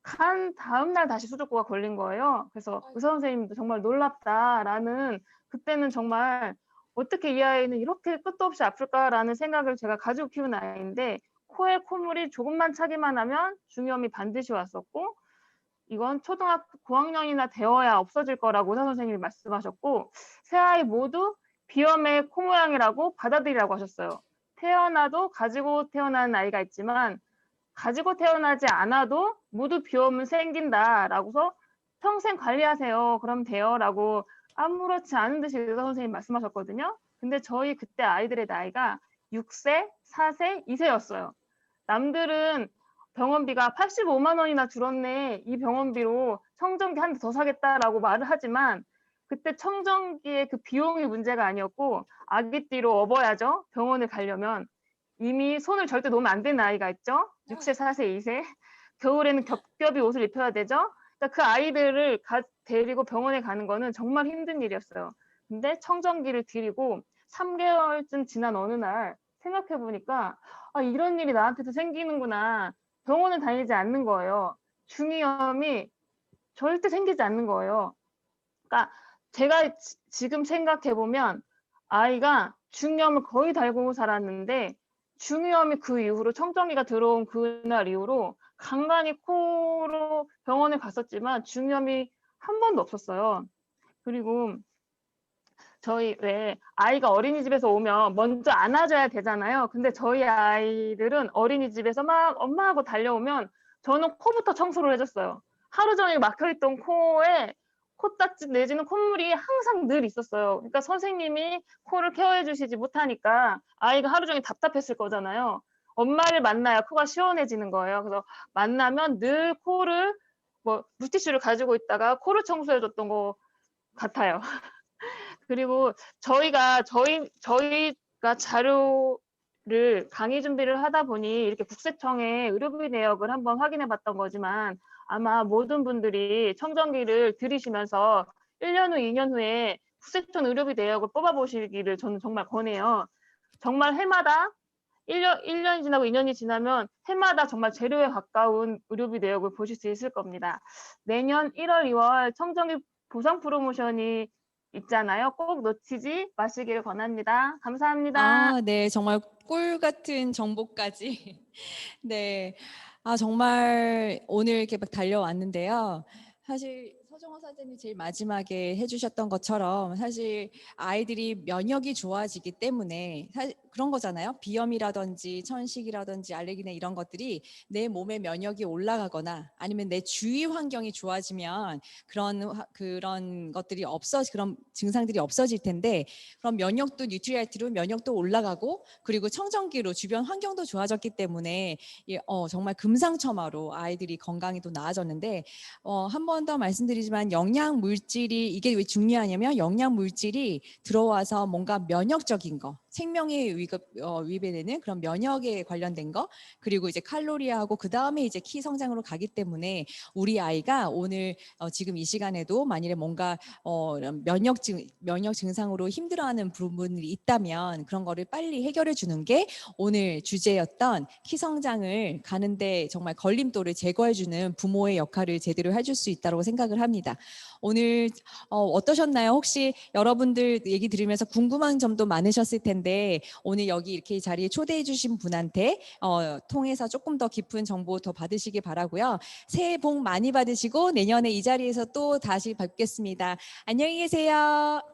간 다음 날 다시 수족구가 걸린 거예요. 그래서 의사 선생님도 정말 놀랍다라는, 그때는 정말 어떻게 이 아이는 이렇게 끝도 없이 아플까라는 생각을 제가 가지고 키운 아이인데, 코에 콧물이 조금만 차기만 하면 중이염이 반드시 왔었고, 이건 초등학교 고학년이나 되어야 없어질 거라고 의사 선생님이 말씀하셨고 세 아이 모두 비염의 코 모양이라고 받아들이라고 하셨어요. 태어나도 가지고 태어나는 아이가 있지만 가지고 태어나지 않아도 모두 비염은 생긴다라고서 평생 관리하세요. 그럼 돼요라고 아무렇지 않은 듯이 의사 선생님이 말씀하셨거든요. 근데 저희 그때 아이들의 나이가 6세, 4세, 2세였어요. 남들은 병원비가 85만 원이나 줄었네. 이 병원비로 청정기 한 대 더 사겠다라고 말을 하지만 그때 청정기의 그 비용이 문제가 아니었고 아기띠로 업어야죠. 병원을 가려면 이미 손을 절대 놓으면 안 되는 아이가 있죠. 6세, 4세, 2세. 겨울에는 겹겹이 옷을 입혀야 되죠. 그러니까 그 아이들을 데리고 병원에 가는 거는 정말 힘든 일이었어요. 근데 청정기를 드리고 3개월쯤 지난 어느 날 생각해 보니까 아, 이런 일이 나한테도 생기는구나. 병원을 다니지 않는 거예요. 중이염이 절대 생기지 않는 거예요. 그러니까 제가 지금 생각해 보면 아이가 중이염을 거의 달고 살았는데 중이염이 그 이후로 청정기가 들어온 그날 이후로 간간히 코로 병원에 갔었지만 중이염이 한 번도 없었어요. 그리고 저희 왜 아이가 어린이집에서 오면 먼저 안아줘야 되잖아요. 근데 저희 아이들은 어린이집에서 막 엄마하고 달려오면 저는 코부터 청소를 해줬어요. 하루 종일 막혀있던 코에 코딱지 내지는 콧물이 항상 늘 있었어요. 그러니까 선생님이 코를 케어해 주시지 못하니까 아이가 하루 종일 답답했을 거잖아요. 엄마를 만나야 코가 시원해지는 거예요. 그래서 만나면 늘 코를 뭐 물티슈를 가지고 있다가 코를 청소해줬던 것 같아요. 그리고 저희가 자료를 강의 준비를 하다 보니 이렇게 국세청에 의료비 내역을 한번 확인해 봤던 거지만 아마 모든 분들이 청정기를 들이시면서 1년 후, 2년 후에 국세청 의료비 내역을 뽑아보시기를 저는 정말 권해요. 정말 해마다 1년이 지나고 2년이 지나면 해마다 정말 제로에 가까운 의료비 내역을 보실 수 있을 겁니다. 내년 1월, 2월 청정기 보상 프로모션이 있잖아요. 꼭 놓치지 마시기를 권합니다. 감사합니다. 아, 네, 정말 꿀 같은 정보까지. 네. 아, 정말 오늘 이렇게 막 달려왔는데요. 사실 서정호 선생님이 제일 마지막에 해주셨던 것처럼 사실 아이들이 면역이 좋아지기 때문에 사실 그런 거잖아요. 비염이라든지 천식이라든지 알레르기나 이런 것들이 내 몸의 면역이 올라가거나 아니면 내 주위 환경이 좋아지면 그런 것들이 그런 증상들이 없어질 텐데 그럼 면역도 뉴트리알티로 면역도 올라가고 그리고 청정기로 주변 환경도 좋아졌기 때문에 정말 금상첨화로 아이들이 건강이 또 나아졌는데 한 번 더 말씀드리지만 영양 물질이 이게 왜 중요하냐면 영양 물질이 들어와서 뭔가 면역적인 거 생명에 위배되는 그런 면역에 관련된 거 그리고 이제 칼로리하고 그 다음에 이제 키 성장으로 가기 때문에 우리 아이가 오늘 지금 이 시간에도 만일에 뭔가 면역 증상으로 힘들어하는 부분들이 있다면 그런 거를 빨리 해결해 주는 게 오늘 주제였던 키 성장을 가는데 정말 걸림돌을 제거해 주는 부모의 역할을 제대로 해줄 수 있다고 생각을 합니다. 오늘 어떠셨나요? 혹시 여러분들 얘기 들으면서 궁금한 점도 많으셨을 텐데 오늘 여기 이렇게 자리에 초대해 주신 분한테 통해서 조금 더 깊은 정보 더 받으시기 바라고요. 새해 복 많이 받으시고 내년에 이 자리에서 또 다시 뵙겠습니다. 안녕히 계세요.